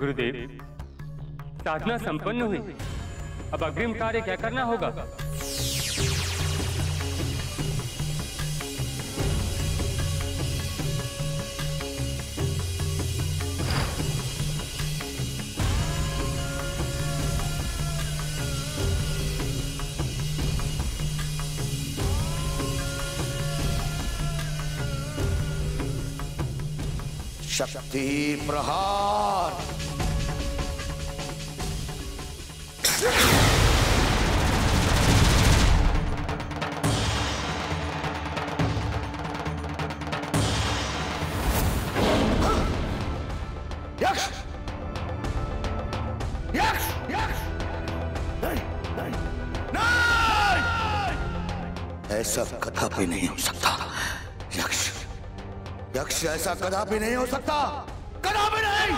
गुरुदेव, साधना संपन्न हुई। अब अग्रिम कार्य क्या करना होगा? शक्ति प्रहार। यक्ष! यक्ष! यक्ष! नहीं, नहीं, नहीं! ऐसा कदापि नहीं हो सकता। यक्ष, यक्ष ऐसा कदापि नहीं हो सकता, कदापि नहीं।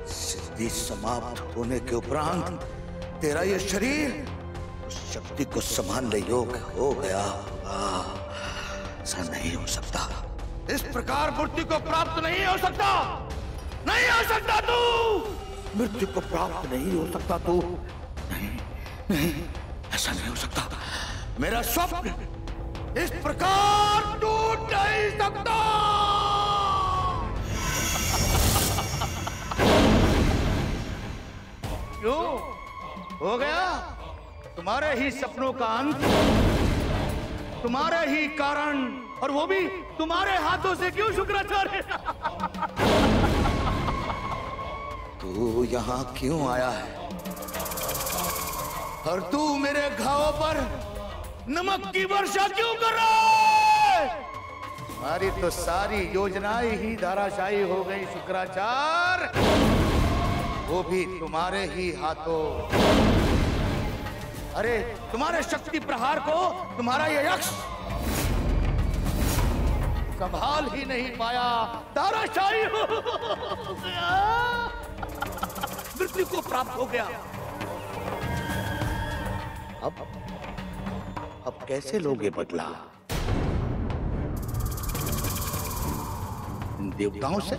सिद्धि समाप्त होने के उपरांत तेरा ये शरीर उस शक्ति को संभालने योग्य हो गया होगा। ऐसा नहीं हो सकता। इस प्रकार मूर्ति को प्राप्त नहीं हो सकता, नहीं हो सकता। तू मृत्यु को प्राप्त नहीं हो सकता। तू नहीं, नहीं, ऐसा नहीं हो सकता। मेरा स्वप्न इस प्रकार टूट नहीं सकता। क्यों? हो गया तुम्हारे ही सपनों का अंत, तुम्हारे ही कारण, और वो भी तुम्हारे हाथों से। क्यों शुक्राचार्य? तू यहाँ क्यों आया है? और तू मेरे घावों पर नमक की वर्षा क्यों कर रहा है? हमारी तो सारी योजनाएं ही धराशायी हो गई शुक्राचार्य, वो भी तुम्हारे ही हाथों। अरे तुम्हारे शक्ति प्रहार को तुम्हारा ये यक्ष संभाल ही नहीं पाया, धराशायी हो गया, मृत्यु को प्राप्त हो गया। अब कैसे लोगे बदला? इन देवताओं से,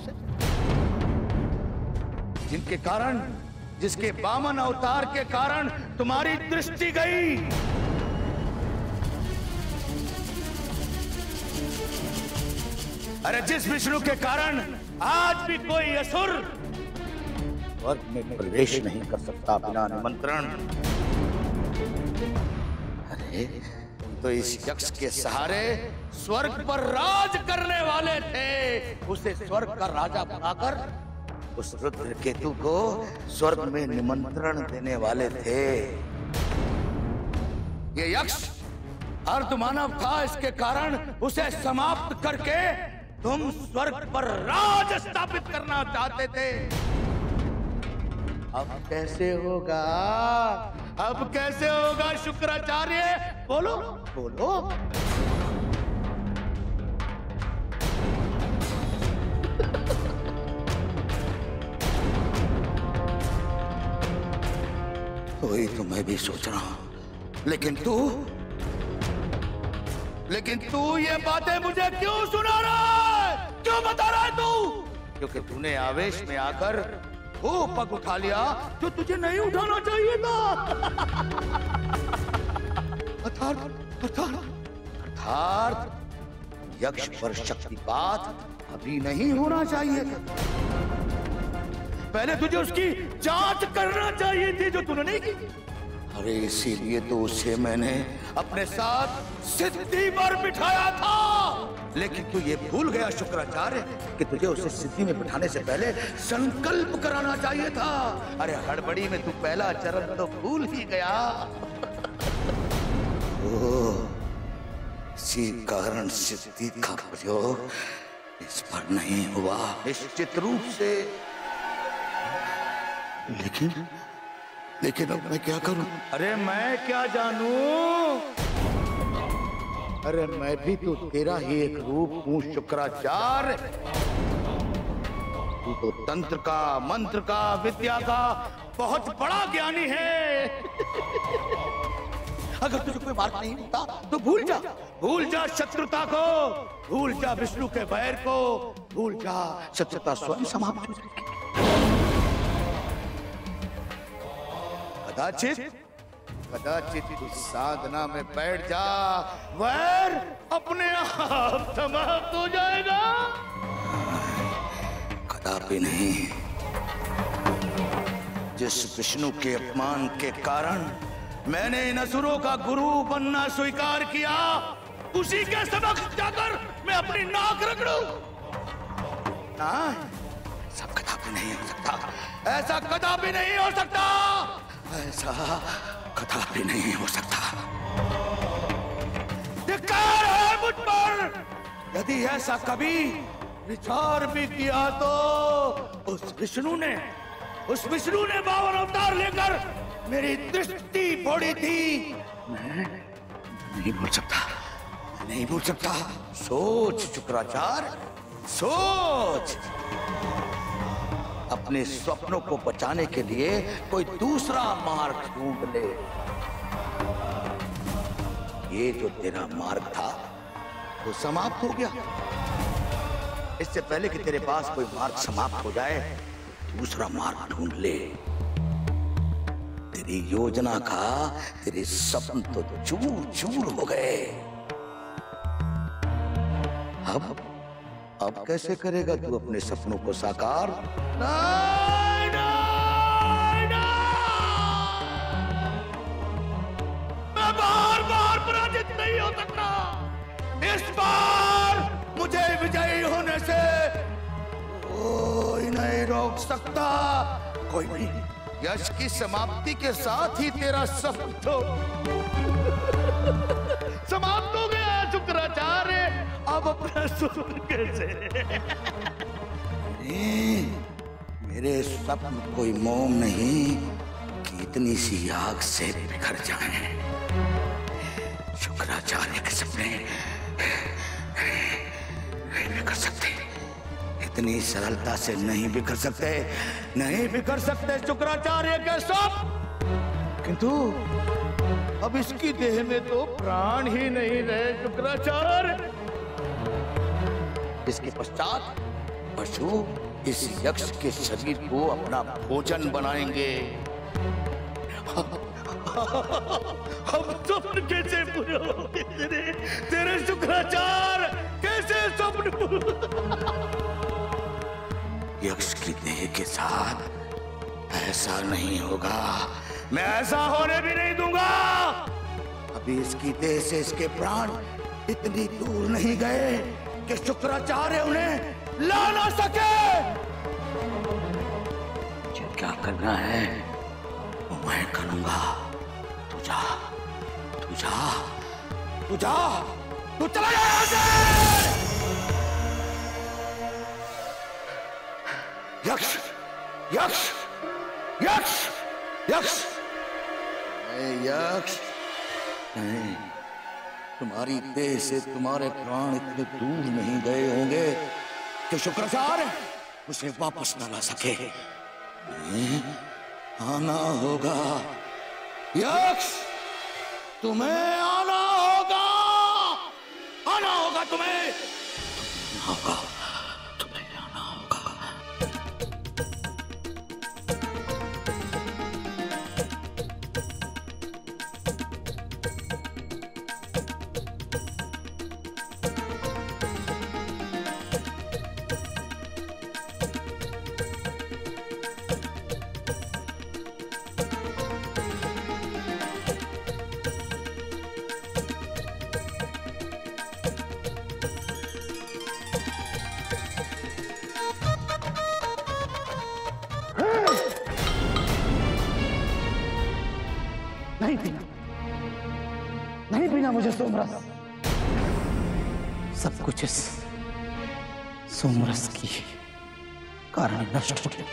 जिनके कारण, जिसके वामन अवतार के कारण तुम्हारी दृष्टि गई। अरे जिस विष्णु के कारण आज भी कोई असुर स्वर्ग में प्रवेश नहीं कर सकता बिना निमंत्रण। अरे तो इस यक्ष के सहारे स्वर्ग पर राज करने वाले थे। उसे स्वर्ग का राजा बनाकर उस रुद्र केतु को स्वर्ग में निमंत्रण देने वाले थे। ये यक्ष अर्ध मानव था, इसके कारण उसे समाप्त करके तुम स्वर्ग पर राज स्थापित करना चाहते थे। अब कैसे होगा? अब कैसे होगा शुक्राचार्य? बोलो बोलो। वही तो मैं भी सोच रहा हूं। लेकिन तू ये बातें मुझे क्यों सुना रहा है? क्यों बता रहा है तू? क्योंकि तूने आवेश में आकर वो पग उठा लिया जो तुझे नहीं उठाना चाहिए था। अर्थात यक्ष पर शक्तिपात अभी नहीं होना चाहिए था। पहले तुझे उसकी जांच करना चाहिए थी, जो तूने नहीं की। अरे इसीलिए तो उसे मैंने अपने साथ सिद्धि पर बिठाया था। लेकिन तू ये भूल गया शुक्राचार्य कि तुझे उसे सिद्धि में बिठाने से पहले संकल्प कराना चाहिए था। अरे हड़बड़ी में तू पहला चरण तो भूल ही गया। इसी कारण सिद्धि का प्रयोग इस पर नहीं हुआ निश्चित रूप से। लेकिन अब मैं क्या करूं? अरे मैं क्या जानूं? अरे मैं भी तो तेरा ही एक रूप हूं शुक्राचार्य। तू तो तंत्र का, मंत्र का, विद्या का बहुत बड़ा ज्ञानी है। अगर तुझे कोई मार्ग नहीं मिलता तो भूल जा शत्रुता को, भूल जा विष्णु के बैर को, भूल जा, शत्रुता स्वयं समाप्त हो जाएगी। कदाचित इस साधना में बैठ जा, वैर अपने आप समाप्त हो जाएगा। कदापि नहीं। जिस विष्णु के अपमान के कारण मैंने इन असुरों का गुरु बनना स्वीकार किया, उसी के समक्ष जाकर मैं अपनी नाक रगड़ूं? सब कदापि नहीं हो सकता, ऐसा कदापि नहीं हो सकता, ऐसा कदापि नहीं हो सकता। धिक्कार है मुझ पर। यदि ऐसा कभी विचार भी किया तो उस विष्णु ने 52 अवतार लेकर मेरी दृष्टि फोड़ी थी। मैं नहीं भूल सकता, नहीं भूल सकता। सोच शुक्राचार्य, सोच। अपने स्वप्नों को बचाने के लिए कोई दूसरा मार्ग ढूंढ ले। ये जो तेरा मार्ग था वो समाप्त हो गया। इससे पहले कि तेरे पास कोई मार्ग समाप्त हो जाए, दूसरा मार्ग ढूंढ ले। तेरी योजना का तेरे सपन तो चूर चूर हो गए। अब कैसे करेगा तू अपने सपनों को साकार? नहीं, नहीं, नहीं। मैं बार पराजित नहीं हो सकता। इस बार मुझे विजयी होने से कोई नहीं रोक सकता, कोई नहीं। यश की समाप्ति के साथ ही तेरा सपन तो समाप्त हो गया शुक्राचार्य। अब अपना स्वप्न कैसे? मेरे स्वप्न कोई मोम नहीं कि इतनी सी आग से बिखर जाए। शुक्राचार्य के सपने नहीं बिखर सकते, इतनी सरलता से नहीं बिखर सकते, नहीं बिखर सकते शुक्राचार्य के स्वप्न। किंतु अब इसकी देह में तो प्राण ही नहीं रहे शुक्राचार्य। इसके पश्चात पशु इस यक्ष के शरीर को अपना भोजन बनाएंगे। हम स्वप्न कैसे पूरे होंगे तेरे शुक्राचार्य? कैसे स्वप्न? यक्ष की देह के साथ ऐसा नहीं होगा, मैं ऐसा होने भी नहीं दूंगा। अभी इसकी देह से इसके प्राण इतनी दूर नहीं गए कि शुक्राचार्य उन्हें ला ना सके। मुझे क्या करना है वो मैं करूंगा। तू जा, तू जा, तू जा, तू चला जा यहां से। यक्ष, यक्ष, यक्ष, यक्ष, यक्ष नहीं, तुम्हारी देह से तुम्हारे प्राण इतने दूर नहीं गए होंगे कि शुक्राचार्य उसे वापस न ला सके। आना होगा यक्ष, तुम्हें आना होगा, आना होगा तुम्हें, आना होगा, तुम्हें आना होगा। नहीं पीना, नहीं पीना मुझे सोमरस। सब कुछ इस सोमरस की कारण नष्ट हो गया।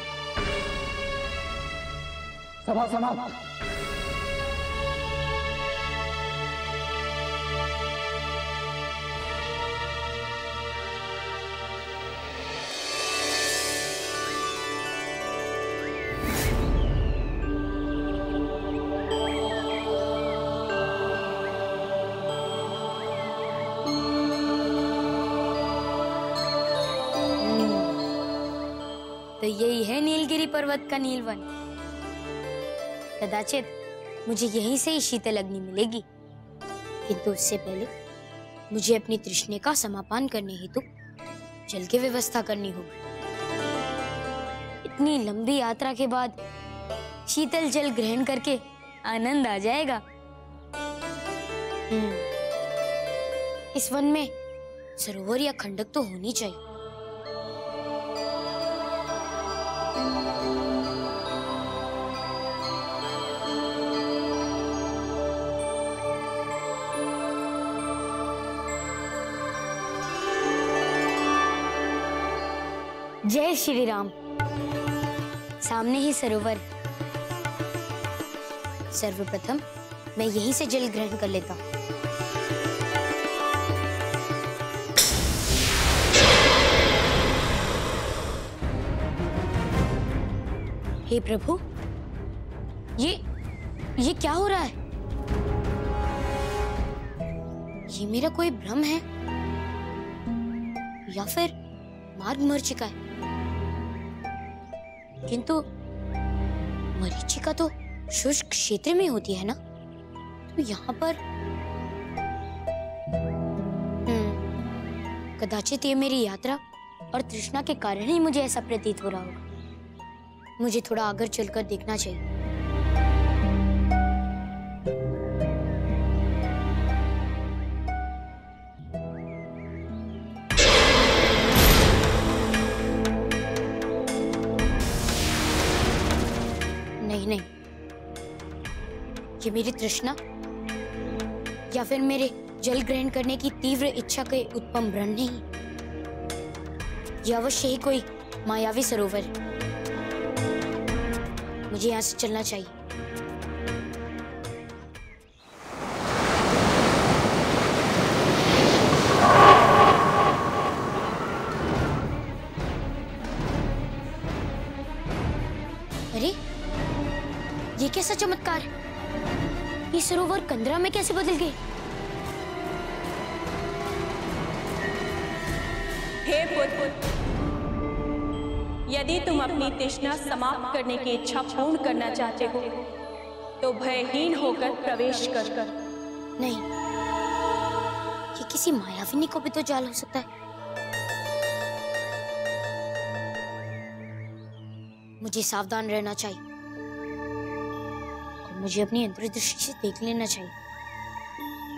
सभा समाप्त। तो यही है नीलगिरी पर्वत का नीलवन। कदाचित मुझे यहीं से ही शीतल अग्नि मिलेगी, किंतु उससे पहले मुझे अपनी तृष्णा का समापान करने हेतु जल की व्यवस्था करनी होगी। इतनी लंबी यात्रा के बाद शीतल जल ग्रहण करके आनंद आ जाएगा। इस वन में सरोवर या खंडक तो होनी चाहिए। जय श्री राम। सामने ही सरोवर। सर्वप्रथम मैं यहीं से जल ग्रहण कर लेता हूँ। हे प्रभु, ये क्या हो रहा है? ये मेरा कोई भ्रम है या फिर मार्ग मरीचिका है? किंतु मरीचिका तो शुष्क क्षेत्र में होती है ना, तो यहाँ पर कदाचित ये मेरी यात्रा और तृष्णा के कारण ही मुझे ऐसा प्रतीत हो रहा होगा। मुझे थोड़ा आगे चलकर देखना चाहिए। नहीं, ये मेरी तृष्णा या फिर मेरे जल ग्रहण करने की तीव्र इच्छा के उत्पन्न भ्रम नहीं, यह अवश्य ही कोई मायावी सरोवर। मुझे यहाँ से चलना चाहिए। अरे, ये कैसा चमत्कार है? ये सरोवर कंदरा में कैसे बदल गए? हे पुत्र, यदि तुम अपनी तृष्णा समाप्त करने की इच्छा पूर्ण करना चाहते हो तो भयहीन होकर प्रवेश कर। नहीं, ये किसी मायाविनी को भी तो जाल हो सकता है। मुझे सावधान रहना चाहिए और मुझे अपनी अंतर्दृष्टि से देख लेना चाहिए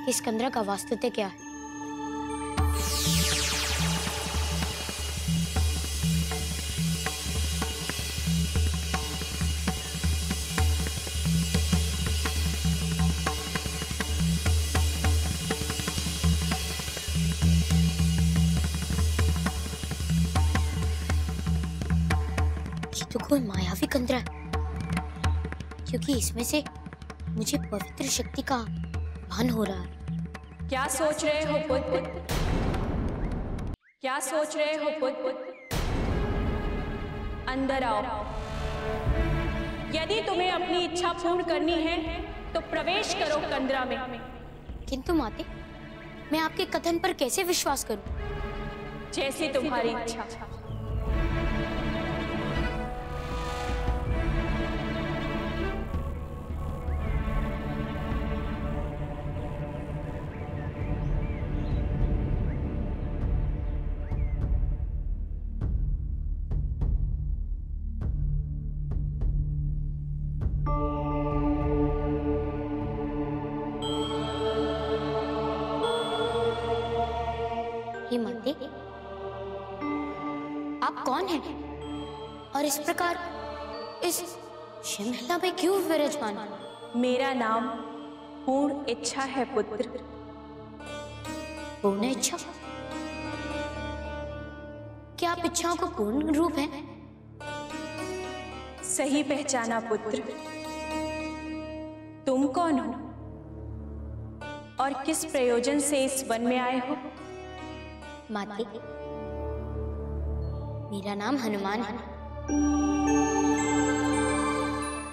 कि इस कंदरा का वास्तव क्या है। तो कोई मायावी कंदरा है, क्योंकि इसमें से मुझे पवित्र शक्ति का भान हो रहा है। क्या सोच रहे हो पुत्र? क्या सोच रहे हो पुत्र? अंदर आओ। यदि तुम्हें अपनी इच्छा पूर्ण करनी है तो प्रवेश करो कंदरा में। किंतु माते, मैं आपके कथन पर कैसे विश्वास करूं? जैसे तुम्हारी इच्छा। हे माते, आप कौन हैं और इस प्रकार इस शिमला में क्यों विराजमान? मेरा नाम पूर्ण इच्छा है पुत्र। पूर्ण इच्छा? क्या आप इच्छाओं को पूर्ण रूप हैं? सही पहचाना पुत्र। तुम कौन हो और किस प्रयोजन से इस वन में आए हो? माते, मेरा नाम हनुमान है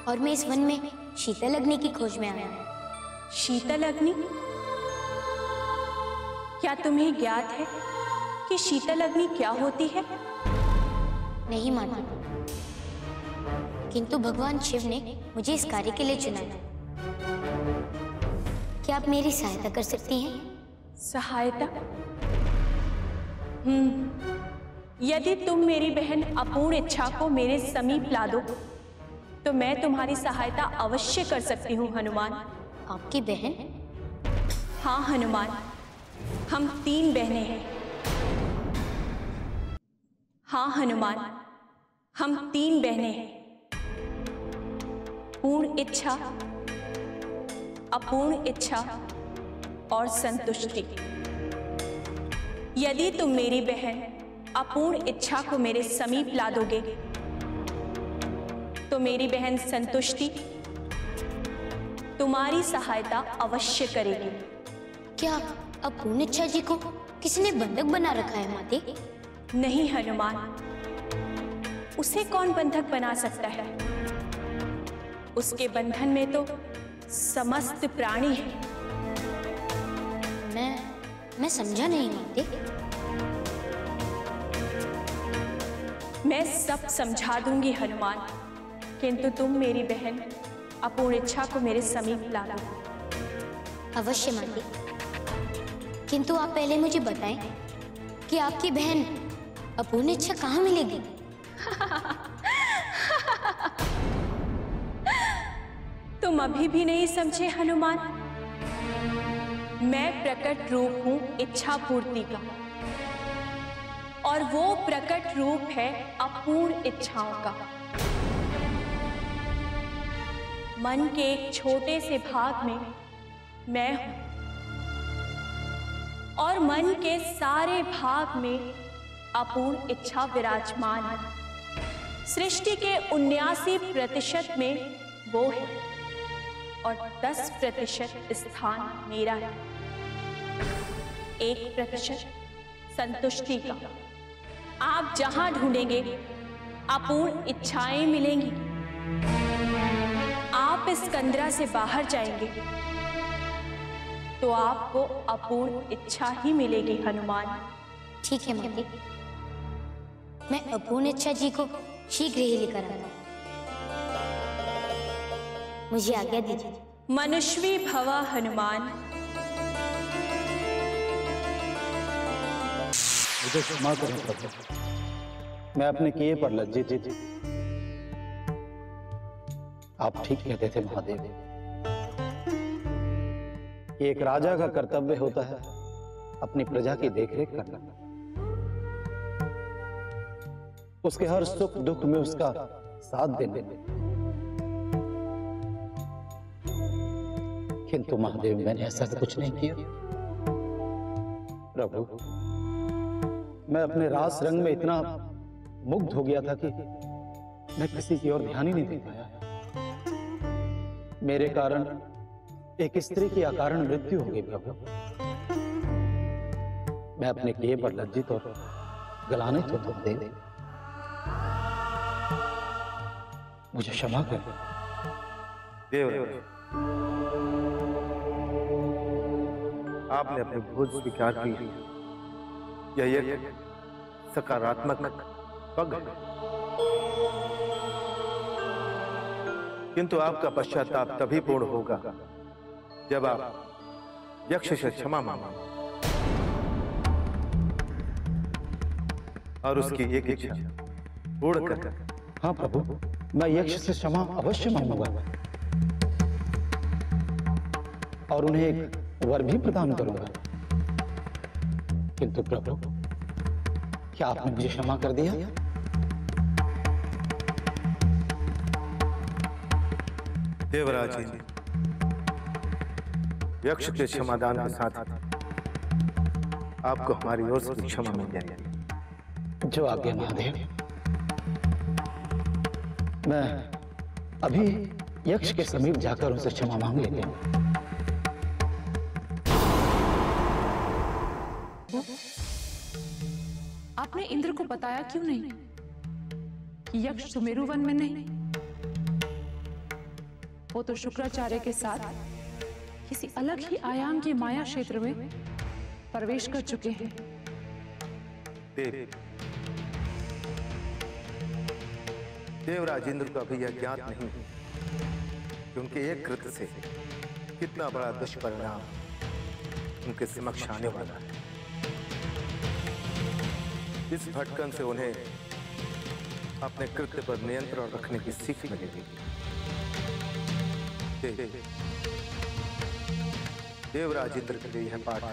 और मैं इस वन में शीतल अग्नि की खोज में आया हूं। शीतल अग्नि? क्या तुम्हें ज्ञात है कि शीतल अग्नि क्या होती है? नहीं मानती, किंतु भगवान शिव ने मुझे इस कार्य के लिए चुना है। क्या आप मेरी सहायता कर सकती हैं? सहायता? यदि तुम मेरी बहन अपूर्ण इच्छा को मेरे समीप ला दो तो मैं तुम्हारी सहायता अवश्य कर सकती हूँ हनुमान। आपकी बहन? हाँ हनुमान, हम 3 बहनें हैं। हाँ हनुमान, हम 3 बहनें हैं। पूर्ण इच्छा, अपूर्ण इच्छा और संतुष्टि। यदि तुम मेरी बहन अपूर्ण इच्छा को मेरे समीप ला दोगे तो मेरी बहन संतुष्टि तुम्हारी सहायता अवश्य करेगी। क्या अपूर्ण इच्छा जी को किसने बंधक बना रखा है माते? नहीं हनुमान, उसे कौन बंधक बना सकता है? उसके बंधन में तो समस्त प्राणी है। मैं समझा नहीं माते। मैं सब समझा दूंगी हनुमान, किंतु तुम मेरी बहन अपूर्ण इच्छा को मेरे समीप ला दो। अवश्य माते, किंतु आप पहले मुझे बताएं कि आपकी बहन अपूर्ण इच्छा कहाँ मिलेगी? तुम अभी भी नहीं समझे हनुमान? मैं प्रकट रूप हूं इच्छा पूर्ति का, और वो प्रकट रूप है अपूर्ण इच्छाओं का। मन के एक छोटे से भाग में मैं हूं, और मन के सारे भाग में अपूर्ण इच्छा विराजमान है। सृष्टि के 79% में वो है और 10% स्थान मेरा है। 1% संतुष्टि का। आप जहां ढूंढेंगे अपूर्ण इच्छाएं मिलेंगी। आप इस कंदरा से बाहर जाएंगे तो आपको अपूर्ण इच्छा ही मिलेगी हनुमान। ठीक है माते, मैं अपूर्ण इच्छा जी को शीघ्र ही लेकर आता हूं। मुझे आज्ञा दीजिए। मनुष्वी भवा हनुमान। मुझे क्षमा करें प्रभु, मैं अपने किए पर लज्जित थी। आप ठीक कहते थे महादेव, कि एक राजा का कर्तव्य होता है अपनी प्रजा की देखरेख करना, उसके हर सुख दुख में उसका साथ देने। किंतु महादेव, मैंने ऐसा कुछ नहीं किया। प्रभु, मैं अपने रास रंग में इतना मुग्ध हो गया था कि मैं किसी की ओर ध्यान ही नहीं दे पाया। मेरे कारण एक स्त्री की अकारण मृत्यु हो गई प्रभु। मैं अपने किए पर लज्जित और गलानित हो तुम दे। मुझे क्षमा कर देवराज, आपने अपनी भूल स्वीकार की। यह एक सकारात्मक पग है, किंतु आपका पश्चाताप तभी पूर्ण होगा जब आप यक्ष से क्षमा मांगेंगे और उसकी एक इच्छा पूर्ण कर। हाँ प्रभु, मैं यक्ष से क्षमा अवश्य मांगूंगा और उन्हें एक वर भी प्रदान करूंगा। किंतु प्रभु, क्या आपने मुझे क्षमा कर दिया? देवराज जी, यक्ष के क्षमादान के साथ आपको हमारी ओर से क्षमा मिल जाएगी। जो आज्ञा महादेव। मैं अभी यक्ष के समीप जाकर उनसे क्षमा मांग लेते हैं। आपने इंद्र को बताया क्यों नहीं कि यक्ष सुमेरु वन में नहीं? वो तो शुक्राचार्य के साथ किसी अलग ही आयाम के माया क्षेत्र में प्रवेश कर चुके हैं। देव, देवराज इंद्र को अभी यह ज्ञात नहीं कि उनके एक कृत्य से कितना बड़ा दुष्परिणाम उनके समक्ष आने वाला है। इस भटकन से उन्हें अपने कृत्य पर नियंत्रण रखने की सीख मिलेगी। देवराज इंद्र के लिए यह पाठ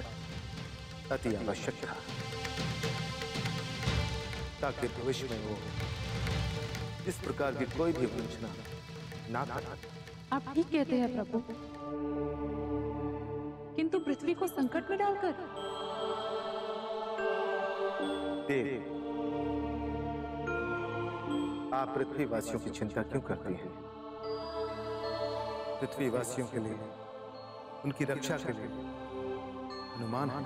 अति आवश्यक था, ताकि भविष्य में वो इस प्रकार की कोई भी वंचना ना कर। आप ठीक कहते हैं प्रभु, किंतु पृथ्वी को संकट में डालकर। देव, आप पृथ्वीवासियों की चिंता क्यों करती हैं? पृथ्वीवासियों के लिए, उनकी रक्षा के लिए हनुमान है।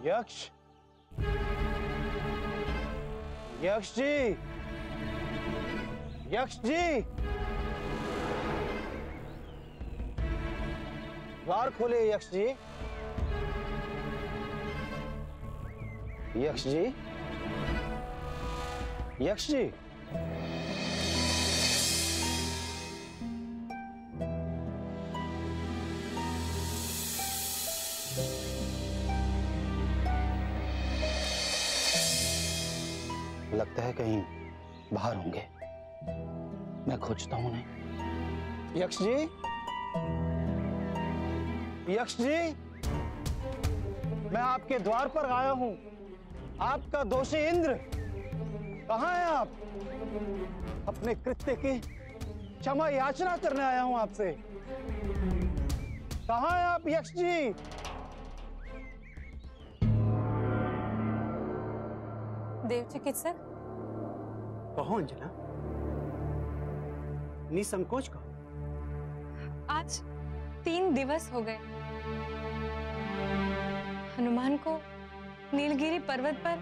यक्ष, यक्ष जी, यक्ष जी, द्वार खोले यक्ष जी। यक्ष जी, यक्ष जी, लगता है कहीं बाहर होंगे, मैं खोजता हूं उन्हें। यक्ष जी, यक्ष जी, मैं आपके द्वार पर आया हूं। आपका दोषी इंद्र कहां है? आप अपने कृत्य की क्षमा याचना करने आया हूं आपसे। कहां है आप यक्ष जी? देव चिकित्सक, कहो अंजना, निसंकोच कहो। आज 3 दिवस हो गए। हनुमान को नीलगिरी पर्वत पर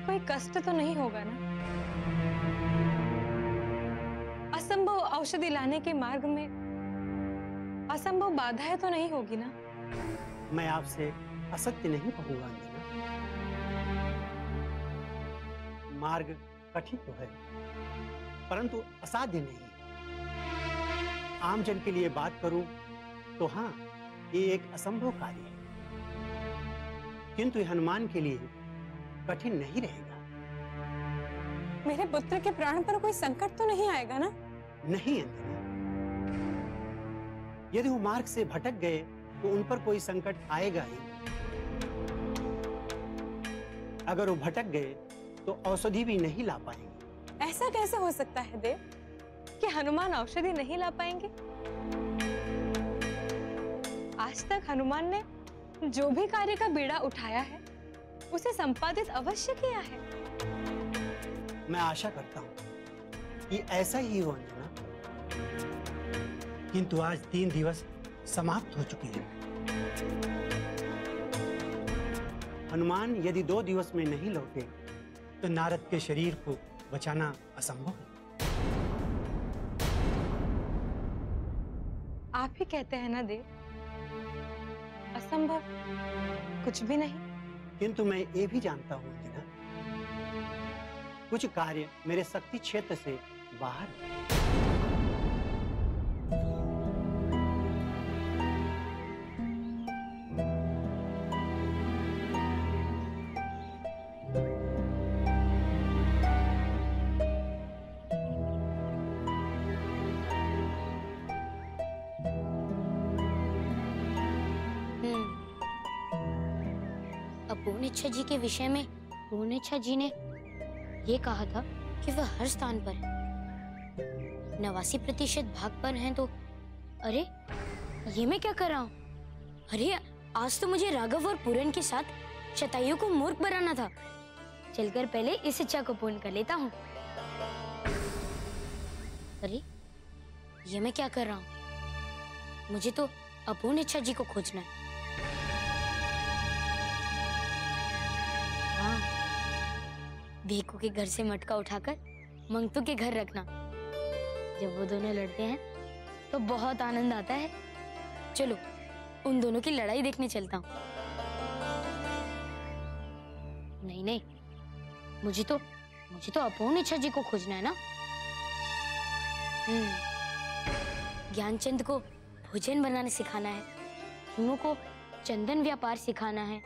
कोई कष्ट तो नहीं होगा ना? असंभव औषधि लाने के मार्ग में असंभव बाधाएं तो नहीं होगी ना? मैं आपसे असत्य नहीं कहूंगा अंजना। मार्ग कठिन तो है, परंतु असाध्य नहीं। आमजन के लिए बात करूं तो हाँ, ये एक असंभव कार्य है, किंतु हनुमान के लिए कठिन नहीं रहेगा। मेरे पुत्र के प्राण पर कोई संकट तो नहीं आएगा ना? नहीं अंजना, यदि वो मार्ग से भटक गए तो उन पर कोई संकट आएगा ही। अगर वो भटक गए तो औषधि भी नहीं ला पाएंगे। ऐसा कैसे हो सकता है देव कि हनुमान औषधि नहीं ला पाएंगे? आज तक हनुमान ने जो भी कार्य का बीड़ा उठाया है उसे संपादित अवश्य किया है। मैं आशा करता हूं कि ऐसा ही हो अंजना, किंतु आज 3 दिवस समाप्त हो चुके हैं। हनुमान यदि 2 दिवस में नहीं लौटे तो नारद के शरीर को बचाना असंभव है। आप ही कहते हैं ना देव, असंभव कुछ भी नहीं। किंतु मैं ये भी जानता हूं अंजना, कुछ कार्य मेरे शक्ति क्षेत्र से बाहर है। पूर्णिच्छा जी के विषय में पूर्णिच्छा जी ने ये कहा था कि वह हर स्थान पर है। 89% भाग पर हैं तो अरे ये मैं क्या कर रहा हूँ? अरे आज तो मुझे राघव और पूरन के साथ शतायु को मूर्ख बनाना था। चलकर पहले इस इच्छा को पूर्ण कर लेता हूँ। अरे ये मैं क्या कर रहा हूँ? मुझे तो अपूर्णिच्छा जी को खोजना है। भीखू के घर से मटका उठाकर मंगतू के घर रखना। जब वो दोनों लड़ते हैं तो बहुत आनंद आता है। चलो उन दोनों की लड़ाई देखने चलता हूँ। नहीं नहीं, मुझे तो अपूर्ण इच्छा जी को खोजना है ना। ज्ञानचंद को भोजन बनाने सिखाना है, हिमू को चंदन व्यापार सिखाना है,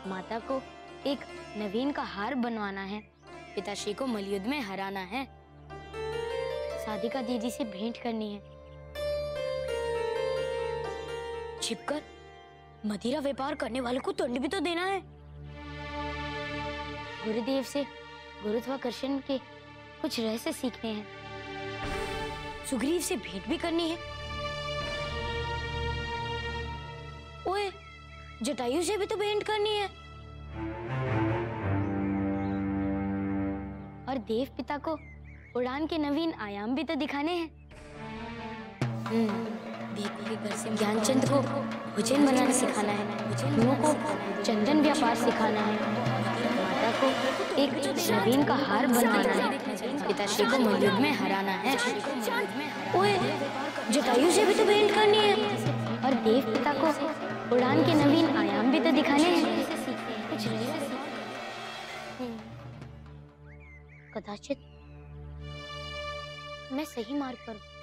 माता को एक नवीन का हार बनवाना है, पिताश्री को मलयुद्ध में हराना है, साधिका दीदी से भेंट करनी है, छिपकर मदिरा व्यापार करने वालों को दंड भी तो देना है, गुरुदेव से गुरुत्वाकर्षण के कुछ रहस्य सीखने हैं, सुग्रीव से भेंट भी करनी है, ओए जटायु से भी तो भेंट करनी है, और देव पिता को उड़ान के नवीन आयाम भी तो दिखाने हैं। दीदी के घर से ज्ञानचंद को भोजन बनाना सिखाना है, हिमू को चंदन व्यापार सिखाना है, माता को एक नवीन का हार बनवाना है, पिताश्री को मलयुद्ध में हराना है, ओए जटायु से भी तो भेंट करनी है, और देव पिता को उड़ान के नवीन आयाम भी तो दिखाने हैं। कदाचित मैं सही मार्ग पर हूं।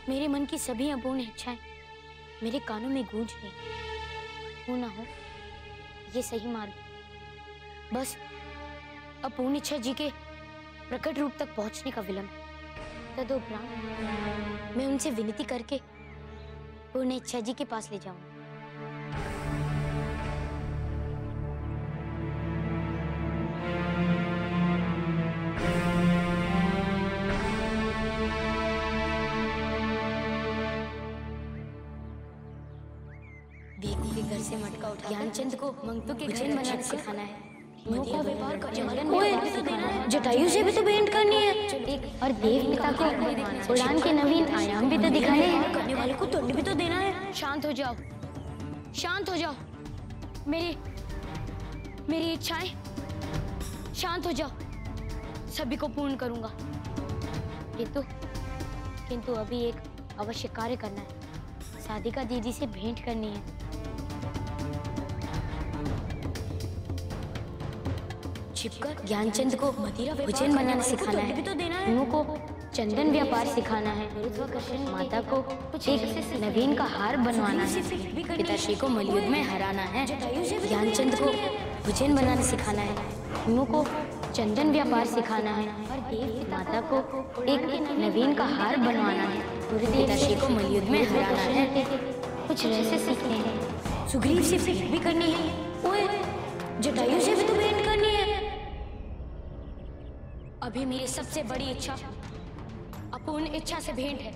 मेरे मन की सभी अपूर्ण इच्छाएं मेरे कानों में गूंज रही। हो ना हो ये सही मार्ग, बस अपूर्ण इच्छा जी के प्रकट रूप तक पहुंचने का विलंब है। तदुपरांत मैं उनसे विनती करके पूर्ण इच्छा जी के पास ले जाऊंगा। दीदी के घर से मटका उठा ज्ञानचंद को मंगतों के भोजन बनाना सिखाना है, मदिरा व्यापार का चंदन व्यापार भी तो देना है, जटायु से भी तो भेंट करनी है, और देव पिता को उड़ान के नवीन आयाम भी तो दिखाने हैं, करने वालों को दंड भी तो देना है। शांत हो जाओ, शांत हो जाओ, मेरी इच्छाएं शांत हो जाओ, सभी को पूर्ण करूंगा, किंतु अभी एक अवश्य कार्य करना है, साधिका दीदी से भेंट करनी है। छिपकर ज्ञानचंद को मदिरा भोजन बनाना सिखाना है, हिमू को चंदन व्यापार सिखाना है, माता को एक नवीन का हार बनवाना है, पिताश्री को मलयुद्ध में हराना है, ज्ञानचंद को भोजन बनाना सिखाना है, हिमू को चंदन व्यापार सिखाना है, माता को एक नवीन का हार बनवाना है, पिताश्री को मलयुद्ध में हराना है, कुछ रहस्य सीखने हैं, सुग्रीव से भेंट भी करनी है, ओए जटायु से भी तो भेंट करनी है। अभी मेरी सबसे बड़ी इच्छा अपूर्ण इच्छा से भेंट है।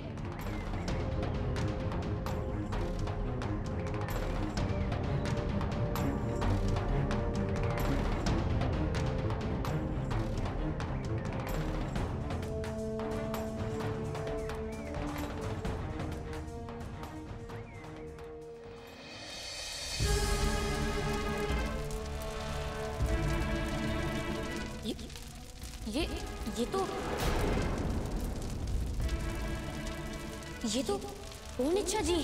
ये तो पूर्ण इच्छा जी।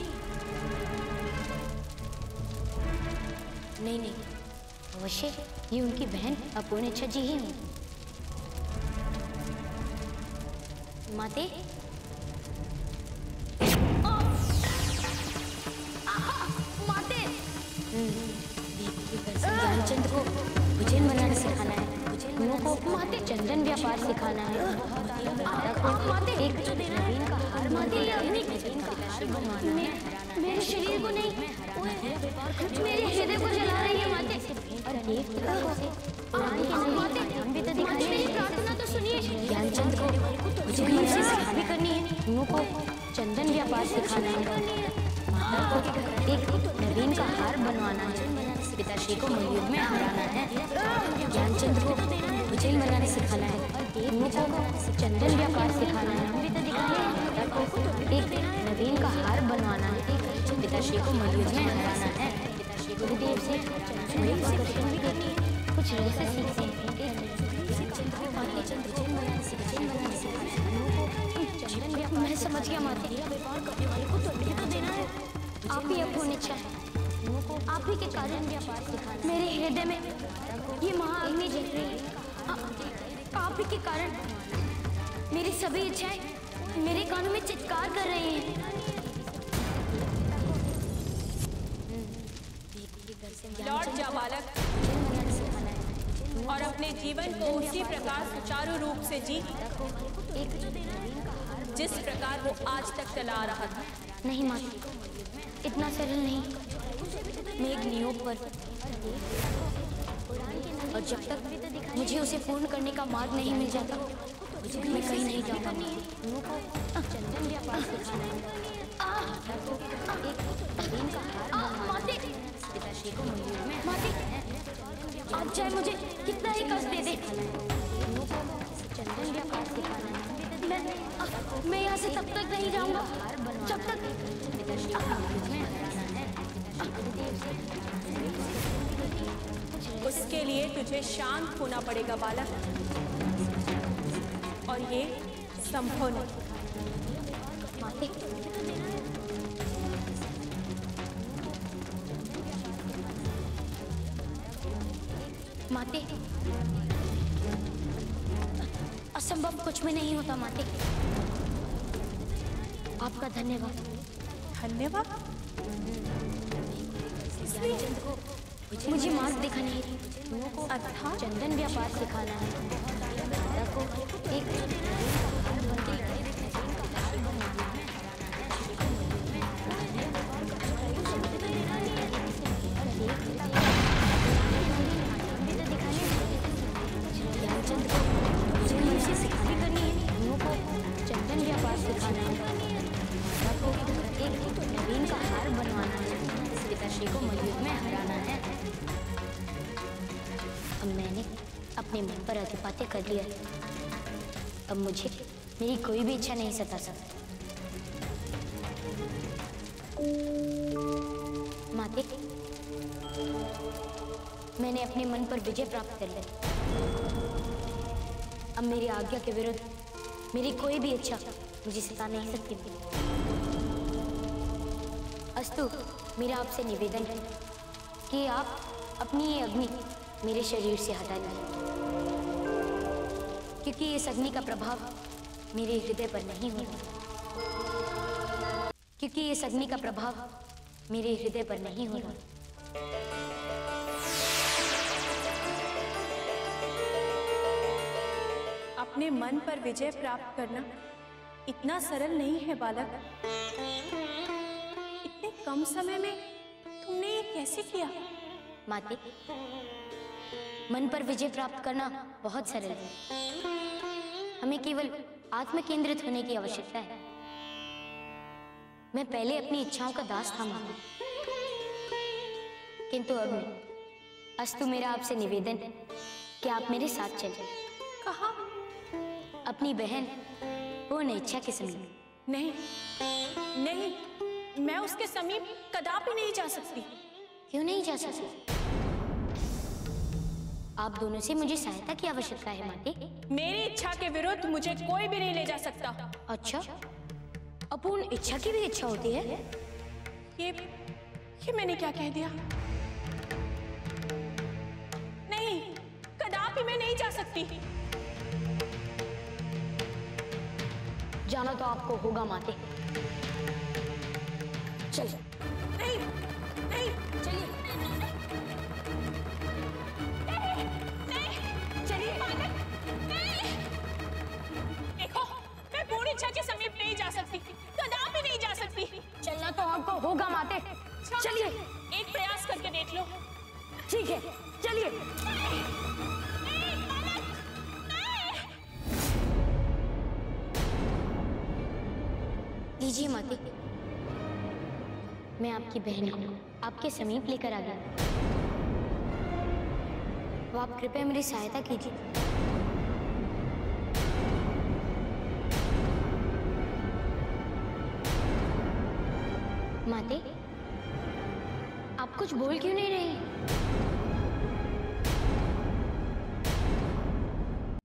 नहीं, अवश्य ये उनकी बहन अपूर्ण इच्छा जी ही होंगी। माते, माते। ज्ञानचंद को भोजन बनाना सिखाना है, हिमू को माते चंदन व्यापार सिखाना है, माता को एक नवीन का हार मेरे शरीर को नहीं, मेरे हृदय को जला रही है माते, और देव पिता को भी तो दिखाई मेरी प्रार्थना तो सुनिए। ज्ञानचंद को भोजन से सिखा भी करनी है, हिमू को चंदन व्यापार सिखाना है, माता को एक नवीन का हार बनवाना है, पिताश्री को मलयुद्ध में हराना है, ज्ञानचंद को भोजन बनाने सिखाना है, हिमू को चंदन व्यापार सिखाना है, माता को एक नवीन का हार बनवाना है, पिताश्री को मलयुद्ध में हराना है, गुरुदेव से गुरुत्वाकर्षण भी करनी है, कुछ रहस्य सीखने हैं, मैं समझ गया माता, व्यापार करने वाले को दंड भी तो देना है। आप ही अपूर्ण इच्छा है, आप ही के कारण मेरे हृदय में ये महाअग्नि जल रही है। आप ही के कारण मेरी सभी इच्छाएं मेरे कानों में चित्कार कर रही हैं। लौट जा बालक और अपने जीवन को उसी प्रकार सुचारू रूप से जी जिस प्रकार वो आज तक चला आ रहा था। नहीं माँ, इतना सरल नहीं। मैं एक नियोग पर और जब तक मुझे उसे पूर्ण करने का मार्ग नहीं मिल जाता मैं कहीं नहीं जाऊंगा। आप चाहे मुझे कितना ही कष्ट दे दे, मैं यहाँ से तब तक नहीं जाऊंगा जब तक उसके लिए तुझे शांत होना पड़ेगा बालक, और ये संभव नहीं। माते, असंभव कुछ भी नहीं होता माते। आपका धन्यवाद। धन्यवाद? मुझे मार्ग दिखाना है, अर्थात चंदन व्यापार सिखाना है। चंदन व्यापार सिखाना है, एक नवीन का हार बनवाना है, पिताश्री को मलयुग में हराना है। अब मैंने अपने मन पर अधिपत्य कर लिया है। अब मुझे मेरी कोई भी इच्छा नहीं सता सकती। माते, मैंने अपने मन पर विजय प्राप्त कर ली। अब मेरी आज्ञा के विरुद्ध मेरी कोई भी इच्छा मुझे सता नहीं सकती। अस्तु, मेरा आपसे निवेदन है कि आप अपनी ये अग्नि मेरे शरीर से हटा लीजिए, क्योंकि इस अग्नि का प्रभाव मेरे हृदय पर नहीं हो रहा। क्योंकि इस अग्नि का प्रभाव मेरे हृदय पर नहीं हो रहा। अपने मन पर विजय प्राप्त करना इतना सरल नहीं है बालक। इतने कम समय में तुमने ये कैसे किया? माते, मन पर विजय प्राप्त करना बहुत सरल है। हमें केवल आत्म केंद्रित होने की आवश्यकता है। मैं पहले अपनी इच्छाओं का दास था माता, किंतु अब नहीं। अस्तु, मेरा आपसे निवेदन है कि आप मेरे साथ चलें। कहाँ? अपनी बहन पूर्ण इच्छा के समीप। नहीं नहीं, मैं उसके समीप कदापि नहीं जा सकती। क्यों नहीं जा सकती? आप दोनों से मुझे सहायता की आवश्यकता है माते। मेरी इच्छा के विरुद्ध मुझे कोई भी नहीं ले जा सकता। अच्छा, अपूर्ण इच्छा की भी इच्छा होती है? ये मैंने क्या कह दिया? नहीं, कदापि मैं नहीं जा सकती। जाना तो आपको होगा माते। चलिए। नहीं नहीं, चलिए। नहीं, चलिए बालक। नहीं, देखो, मैं पूर्ण इच्छा के समीप नहीं जा सकती, कदापि नहीं जा सकती। चलना तो आपको होगा माते। चलिए, एक प्रयास करके देख लो। ठीक है, चलिए। लीजिए माते, मैं आपकी बहन को आपके समीप लेकर आ गया। तो आप कृपया मेरी सहायता कीजिए। माते, आप कुछ बोल क्यों नहीं रही?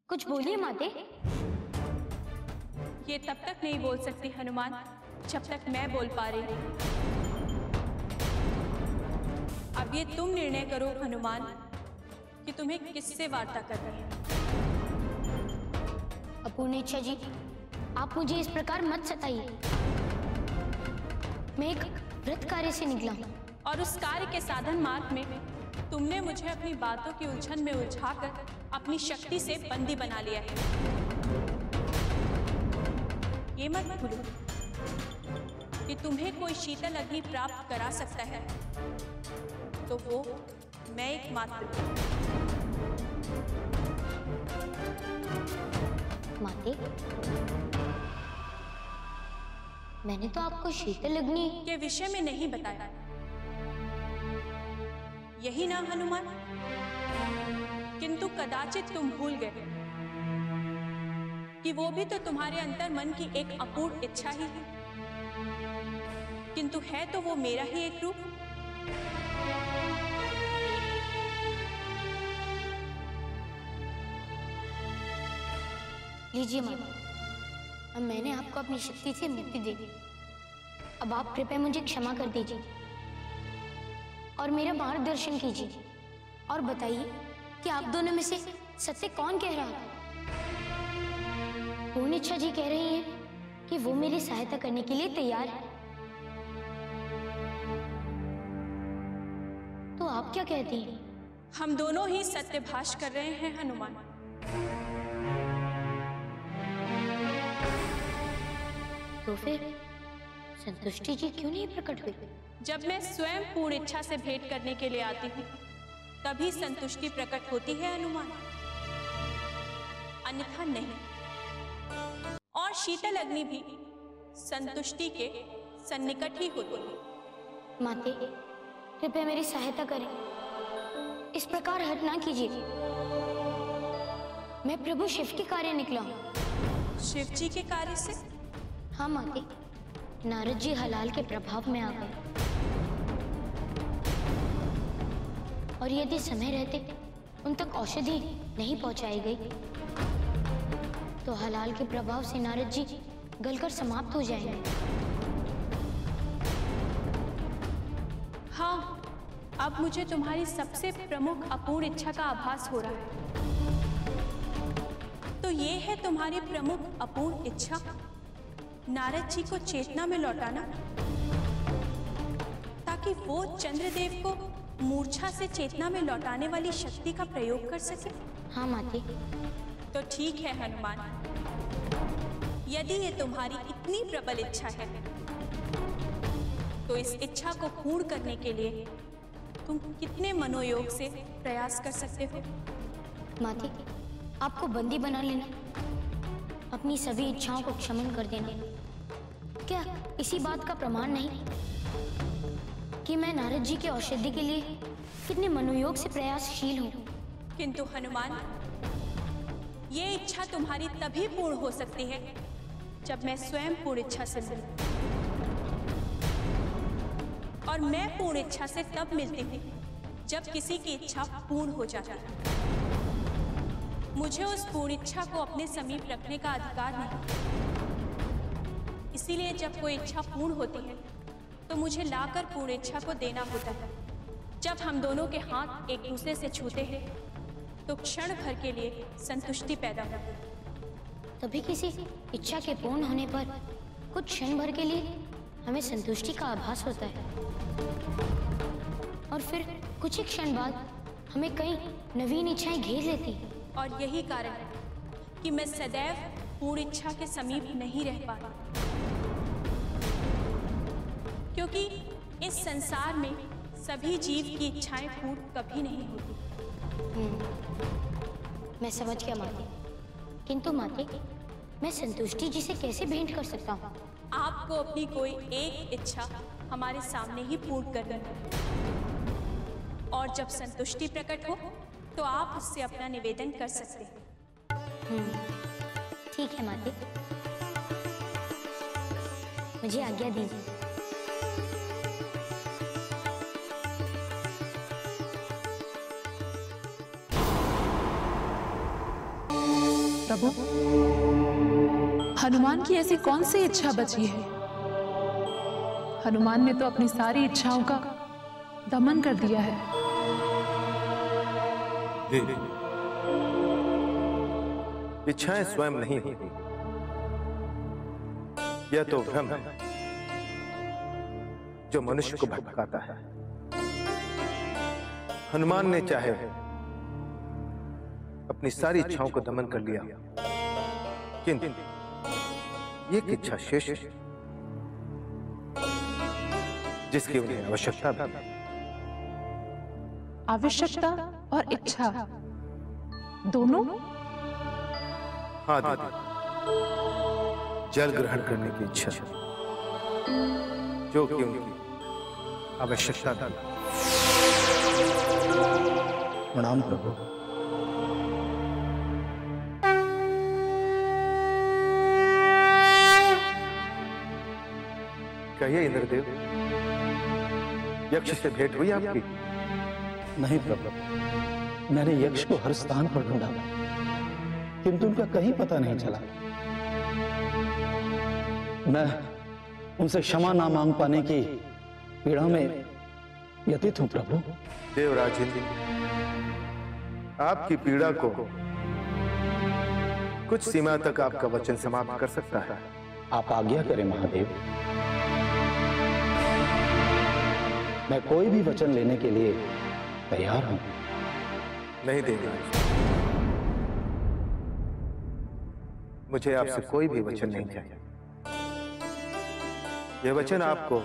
कुछ बोलिए माते। ये तब तक नहीं बोल सकती हनुमान जब तक मैं बोल पा रही। अब ये तुम निर्णय करो हनुमान कि तुम्हें किससे वार्ता करनी है। अपूर्ण इच्छा जी, आप मुझे इस प्रकार मत सताइए। मैं एक व्रत कार्य से निकला हूँ। और उस कार्य के साधन मार्ग में तुमने मुझे अपनी बातों की उलझन में उलझाकर अपनी शक्ति से बंदी बना लिया है। ये मत भूलो कि तुम्हें कोई शीतल अग्नि प्राप्त करा सकता है तो वो मैं एकमात्र। माते, मैंने तो आपको शीतल अग्नि के विषय में नहीं बताया, यही ना हनुमान? किंतु कदाचित तुम भूल गए कि वो भी तो तुम्हारे अंतर मन की एक अपूर्ण इच्छा ही है, किंतु है तो वो मेरा ही एक रूप। लीजिए माँ, अब मैंने आपको अपनी शक्ति से मुक्ति दे दी। अब आप कृपया मुझे क्षमा कर दीजिए और मेरा मार्गदर्शन कीजिए और बताइए कि आप दोनों में से सत्य कौन कह रहा है? पूर्ण इच्छा जी कह रही हैं कि वो मेरी सहायता करने के लिए तैयार है, तो आप क्या कहती हैं? हम दोनों ही सत्यभाष कर रहे हैं हनुमान। तो फिर संतुष्टि जी क्यों नहीं प्रकट हुई? जब मैं स्वयं पूर्ण इच्छा से भेंट करने के लिए आती हूँ तभी संतुष्टि प्रकट होती है हनुमान, अन्यथा नहीं। और शीतल अग्नि भी संतुष्टि के सन्निकट ही होती है। माते, कृपया मेरी सहायता करें, इस प्रकार हट ना कीजिए। मैं प्रभु शिव के कार्य निकला हूँ। शिव जी के कार्य से? हाँ माते, नारद जी हलाल के प्रभाव में आ गए और यदि समय रहते उन तक औषधि नहीं पहुंचाई गई तो हलाल के प्रभाव से नारद जी गलकर समाप्त हो जाएंगे। हाँ, अब मुझे तुम्हारी सबसे प्रमुख अपूर्ण इच्छा का आभास हो रहा है। तो ये है तुम्हारी प्रमुख अपूर्ण इच्छा, नारद जी को चेतना में लौटाना, ताकि वो चंद्रदेव को मूर्छा से चेतना में लौटाने वाली शक्ति का प्रयोग कर सके। हाँ माते। तो ठीक है हनुमान, यदि ये तुम्हारी इतनी प्रबल इच्छा है तो इस इच्छा को पूर्ण करने के लिए तुम कितने मनोयोग से प्रयास कर सकते हो? माते, आपको बंदी बना लेना, अपनी सभी इच्छाओं को क्षमन कर देना, क्या इसी बात का प्रमाण नहीं कि मैं नारद जी के औषधि के लिए कितने मनोयोग से प्रयासशील हूँ? किंतु हनुमान, ये इच्छा तुम्हारी तभी पूर्ण हो सकती है जब मैं स्वयं पूर्ण इच्छा से मिलूं। और मैं पूर्ण इच्छा से तब मिलती हूँ जब किसी की इच्छा पूर्ण हो जाती है। मुझे उस पूर्ण इच्छा को अपने समीप रखने का अधिकार नहीं, इसीलिए जब कोई इच्छा पूर्ण होती है तो मुझे लाकर पूर्ण इच्छा को देना होता है। जब हम दोनों के हाथ एक दूसरे से छूते हैं तो क्षण भर के लिए संतुष्टि पैदा होती है। तभी किसी इच्छा के पूर्ण होने पर कुछ क्षण भर के लिए हमें संतुष्टि का आभास होता है और फिर कुछ ही क्षण बाद हमें कई नवीन इच्छाएं घेर लेती हैं। और यही कारण है कि मैं सदैव पूर्ण इच्छा के समीप नहीं रह पाती, क्योंकि इस संसार में सभी जीव की इच्छाएं पूर्ण कभी नहीं होती। मैं समझ गया माते, किंतु माते, मैं संतुष्टि जी से कैसे भेंट कर सकता हूँ? आपको अपनी कोई एक इच्छा हमारे सामने ही पूर्ण करनी है, और जब संतुष्टि प्रकट हो तो आप उससे अपना निवेदन कर सकते हैं। ठीक है माते, मुझे आज्ञा दीजिए। प्रभु, हनुमान की ऐसी कौन सी इच्छा बची है? हनुमान ने तो अपनी सारी इच्छाओं का दमन कर दिया है। इच्छाएं स्वयं नहीं होती, यह तो भ्रम है जो मनुष्य को भटकाता है। हनुमान ने चाहे अपनी सारी इच्छाओं को दमन कर लिया, किंतु एक इच्छा शेष है जिसकी उन्हें आवश्यकता भी। आवश्यकता और इच्छा दोनों? हाँ दीदी, जल ग्रहण करने की इच्छा जो कि उनकी आवश्यकता थी। प्रणाम प्रभु। कहिए इंद्रदेव, यक्ष से भेंट हुई आपकी? नहीं प्रभु, मैंने यक्ष को हर स्थान पर ढूंढा किंतु उनका कहीं पता नहीं चला। मैं उनसे क्षमा ना मांग पाने की पीड़ा में व्यतीत हूं प्रभु। देवराज इंद्र, आपकी पीड़ा को कुछ सीमा तक आपका वचन समाप्त कर सकता है। आप आज्ञा करें महादेव। मैं कोई भी वचन लेने के लिए तैयार हूं। नहीं देवराज, मुझे आपसे कोई भी वचन नहीं चाहिए। यह वचन आपको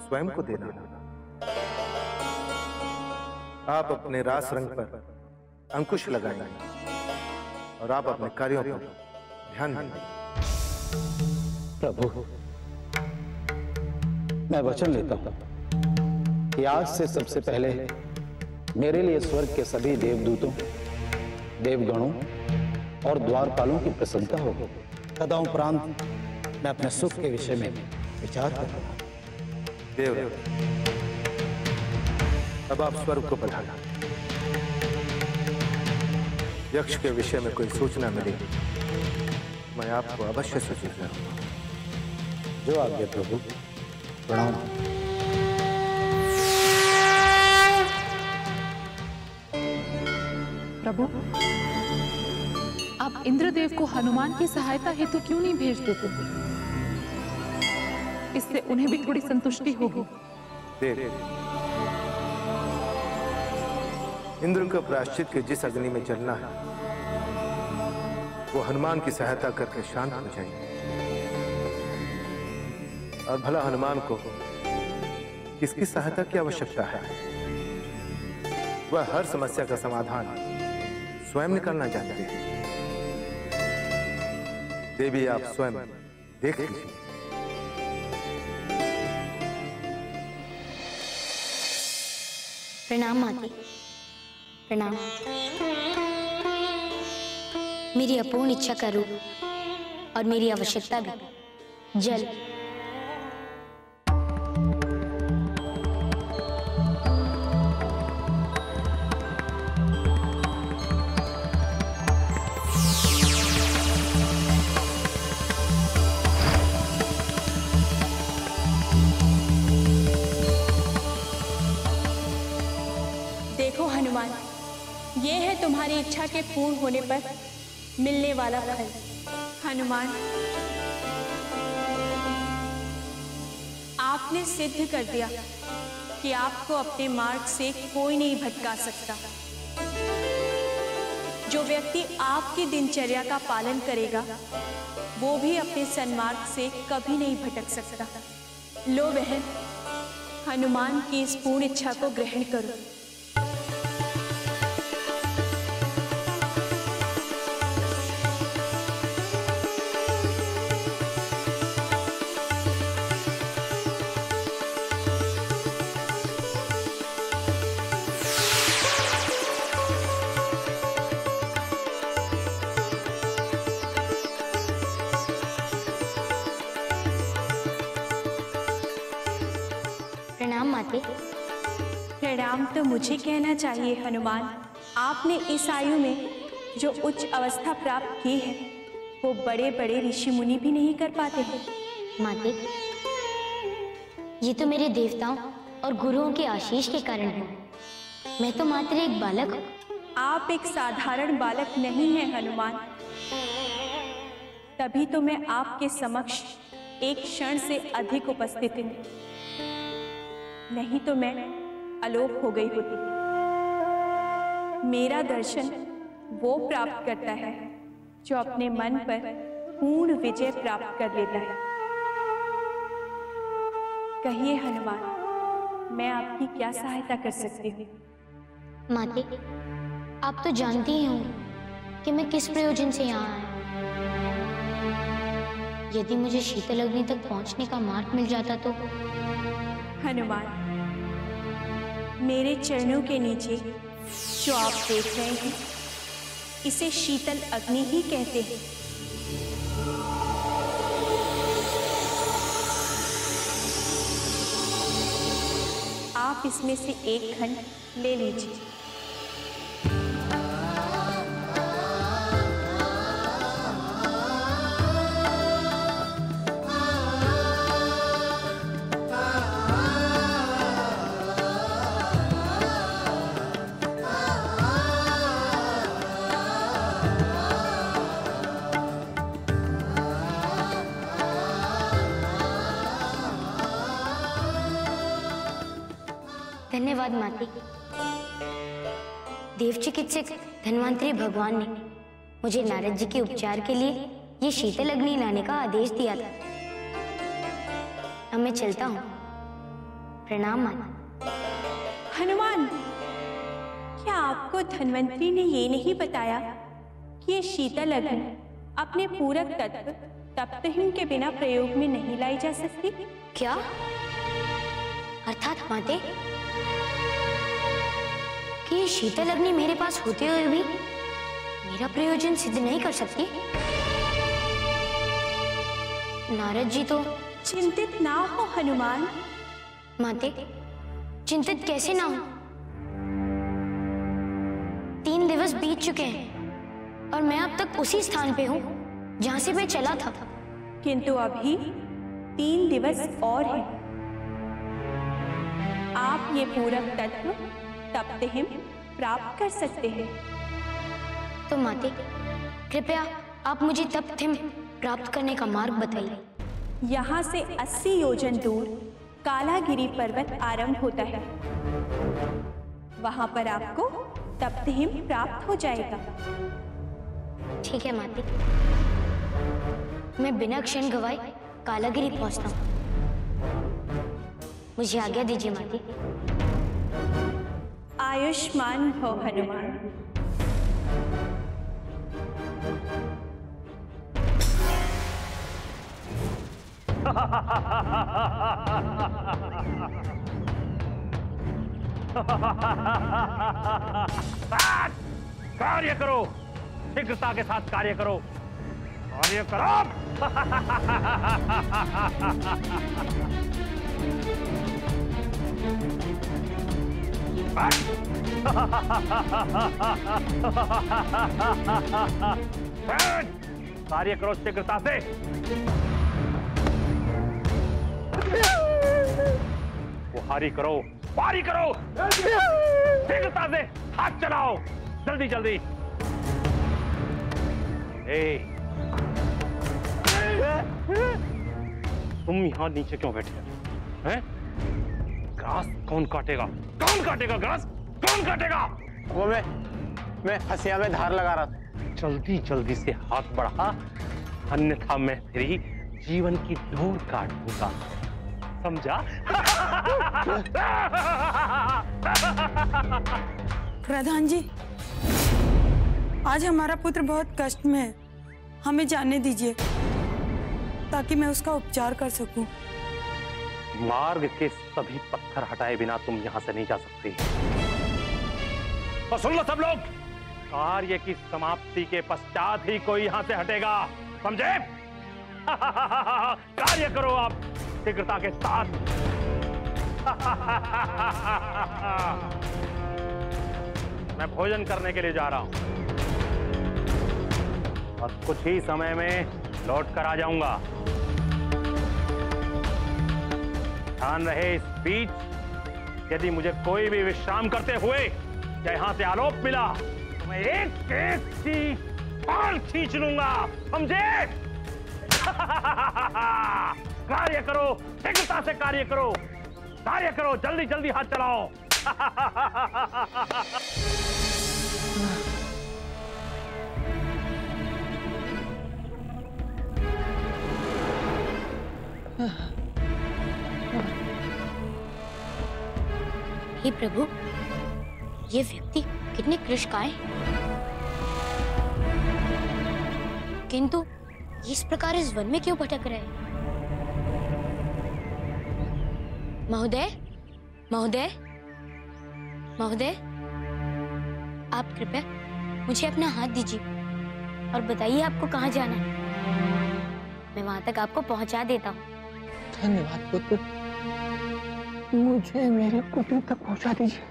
स्वयं को देना होगा। आप अपने रास रंग पर अंकुश लगाएंगे और आप अपने कार्यों पर ध्यान देंगे। प्रभु, मैं वचन लेता हूं कि आज से सबसे पहले मेरे लिए स्वर्ग के सभी देवदूतों, देवगणों और द्वारपालों की प्रसन्नता होगी। तदुपरांत मैं अपने सुख के विषय में विचार करूंगा। देवराज, अब आप स्वर्ग को पधारना। यक्ष के विषय में कोई सूचना मिलेगी, मैं आपको अवश्य सूचित करूंगा। जो आज्ञा प्रभु। प्रणाम। प्रभु, आप इंद्रदेव को हनुमान की सहायता हेतु क्यों नहीं भेज देते? इससे उन्हें भी थोड़ी संतुष्टि होगी। देव, इंद्र को प्रायश्चित के जिस अग्नि में जलना है वो हनुमान की सहायता करके शांत हो जाएगी। और भला हनुमान को किसकी सहायता की आवश्यकता है? वह हर समस्या का समाधान स्वयं निकालना जानते हैं। देवी, आप स्वयं देख लीजिए। प्रणाम माते, प्रणाम। मेरी अपूर्ण इच्छा का रूप और मेरी आवश्यकता भी जल। देखो हनुमान, ये है तुम्हारी इच्छा के पूर्ण होने पर मिलने वाला फल। हनुमान, आपने सिद्ध कर दिया कि आपको अपने मार्ग से कोई नहीं भटका सकता। जो व्यक्ति आपकी दिनचर्या का पालन करेगा वो भी अपने सन्मार्ग से कभी नहीं भटक सकता। लो बहन, हनुमान की इस पूर्ण इच्छा को ग्रहण करो। प्रणाम माते। प्रणाम तो मुझे कहना चाहिए हनुमान। आपने इस आयु में जो उच्च अवस्था प्राप्त की है वो बड़े बड़े ऋषि मुनि भी नहीं कर पाते हैं। माते, ये तो मेरे देवताओं और गुरुओं के आशीष के कारण हूँ। मैं तो मात्र एक बालक हूँ। आप एक साधारण बालक नहीं हैं हनुमान, तभी तो मैं आपके समक्ष एक क्षण से अधिक उपस्थित हूँ, नहीं तो मैं अलोप हो गई होती। मेरा दर्शन वो प्राप्त करता है जो अपने मन पर पूर्ण विजय प्राप्त कर लेता है। कहिए हनुमान, मैं आपकी क्या सहायता कर सकती हूँ? माते, आप तो जानती ही होंगी कि मैं किस प्रयोजन से यहाँ आया। यदि मुझे शीतल अग्नि तक पहुँचने का मार्ग मिल जाता तो। हनुमान, मेरे चरणों के नीचे जो आप देख रहे हैं, इसे शीतल अग्नि ही कहते हैं। आप इसमें से एक खंड ले लीजिए। धन्यवाद माते। देव चिकित्सक धन्वंतरी भगवान ने मुझे नारद जी के उपचार के लिए ये शीतल अग्नि लाने का आदेश दिया था। अब मैं चलता हूँ। प्रणाम माता। हनुमान, क्या आपको धन्वंतरी ने ये नहीं बताया कि ये शीतल अग्नि अपने पूरक तत्व तप्तहिम के बिना प्रयोग में नहीं लाई जा सकती? क्या अर्थात माते कि ये शीतल अग्नि मेरे पास होते हुए भी मेरा प्रयोजन सिद्ध नहीं कर सकती? नारद जी तो। चिंतित ना हो हनुमान। माते, चिंतित कैसे ना हो? 3 दिवस बीत चुके हैं और मैं अब तक उसी स्थान पे हूँ जहां से मैं चला था। किंतु अभी 3 दिवस और हैं। आप ये पूरक तत्व तप्तहिम प्राप्त कर सकते हैं। तो माते, कृपया आप मुझे तप्तहिम प्राप्त करने का मार्ग बताइए। यहाँ से 80 योजन दूर कालागिरी पर्वत आरंभ होता है। वहां पर आपको तप्तहिम प्राप्त हो जाएगा। ठीक है माते, मैं बिना क्षण गवाए कालागिरी पहुंचता हूँ। मुझे आज्ञा दीजिए माते। आयुष्मान भव हनुमान। कार्य करो, शीघ्रता के साथ कार्य करो, कार्य करो। कार्य करो शीघ्रता से। वारी करो, वारी करो, शीघ्रता से हाथ चलाओ, जल्दी जल्दी। तुम यहां नीचे क्यों बैठे हैं? ग्रास कौन काटेगा? कौन काटेगा ग्रास? कौन काटेगा? वो मैं हसिया में धार लगा रहा था। जल्दी जल्दी से हाथ बढ़ा, अन्यथा मैं तेरी जीवन की डोर काट दूंगा, समझा? प्रधान जी, आज हमारा पुत्र बहुत कष्ट में है, हमें जाने दीजिए ताकि मैं उसका उपचार कर सकूं। मार्ग के सभी पत्थर हटाए बिना तुम यहां से नहीं जा सकती। और सुन लो सब लोग, कार्य की समाप्ति के पश्चात ही कोई यहां से हटेगा, समझे? कार्य करो आप शीघ्रता के साथ। मैं भोजन करने के लिए जा रहा हूं और कुछ ही समय में लौट कर आ जाऊंगा। ध्यान रहे, इस बीच यदि मुझे कोई भी विश्राम करते हुए या यहाँ से आलोक मिला तो मैं एक एक की बाल खींच लूंगा, समझे? कार्य करो, शीघ्रता से कार्य करो, कार्य करो, जल्दी जल्दी हाथ चलाओ। हे प्रभु, ये व्यक्ति कितने कृशकाय, किंतु इस प्रकार इस वन में क्यों भटक रहे हैं? महोदय, महोदय, महोदय, आप कृपया मुझे अपना हाथ दीजिए और बताइए आपको कहाँ जाना है। मैं वहां तक आपको पहुंचा देता हूँ। धन्यवाद पुत्र, मुझे मेरे कुटीर तक पहुंचा दीजिए।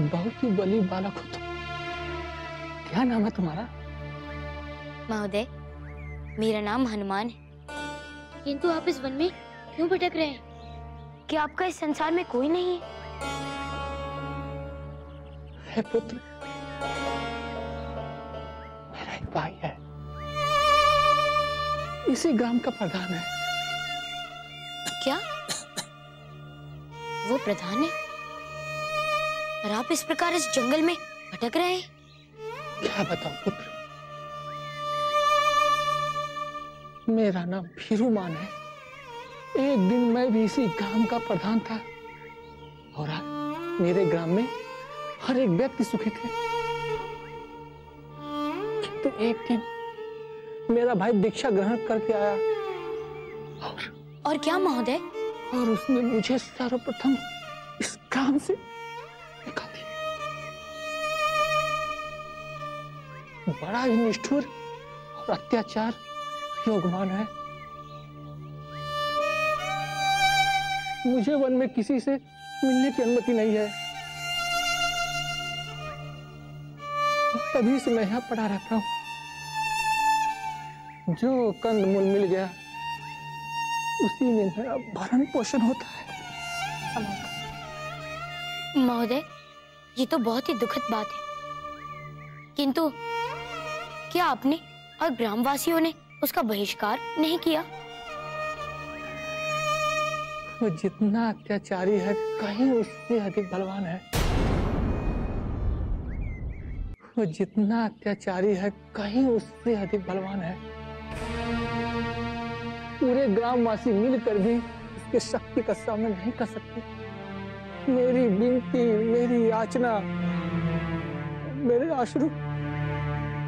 बहुत ही बली बालक हो तुम। क्या नाम है तुम्हारा? महोदय, मेरा नाम हनुमान है। किंतु आप इस वन में क्यों भटक रहे हैं? क्या आपका इस संसार में कोई नहीं है? है पुत्र, मेरा एक भाई है, इसी ग्राम का प्रधान है। क्या वो प्रधान है और आप इस प्रकार इस जंगल में भटक रहे हैं? क्या बताऊं पुत्र, मेरा नाम भीरुमान है। एक दिन मैं भी इसी ग्राम का प्रधान था और आज मेरे ग्राम में हर एक व्यक्ति सुखी थे। तो एक दिन मेरा भाई दीक्षा ग्रहण करके आया और क्या महोदय? और उसने मुझे सर्वप्रथम इस ग्राम से निकाल दिया। बड़ा ही निष्ठुर और अत्याचार योगमान है। मुझे वन में किसी से मिलने की अनुमति नहीं है। तभी से मैं यहाँ पड़ा रहता हूँ। जो कंदमूल मिल गया उसी में मेरा भरण पोषण होता है। महोदय, ये तो बहुत ही दुखद बात है, किंतु क्या आपने और ग्रामवासियों ने उसका बहिष्कार नहीं किया? वो जितना अत्याचारी है कहीं उससे अधिक बलवान है। वो जितना अत्याचारी है कहीं उससे अधिक बलवान है। पूरे ग्रामवासी मिलकर भी उसके शक्ति का सामना नहीं कर सकते। मेरी विनती, मेरी याचना, मेरे अश्रु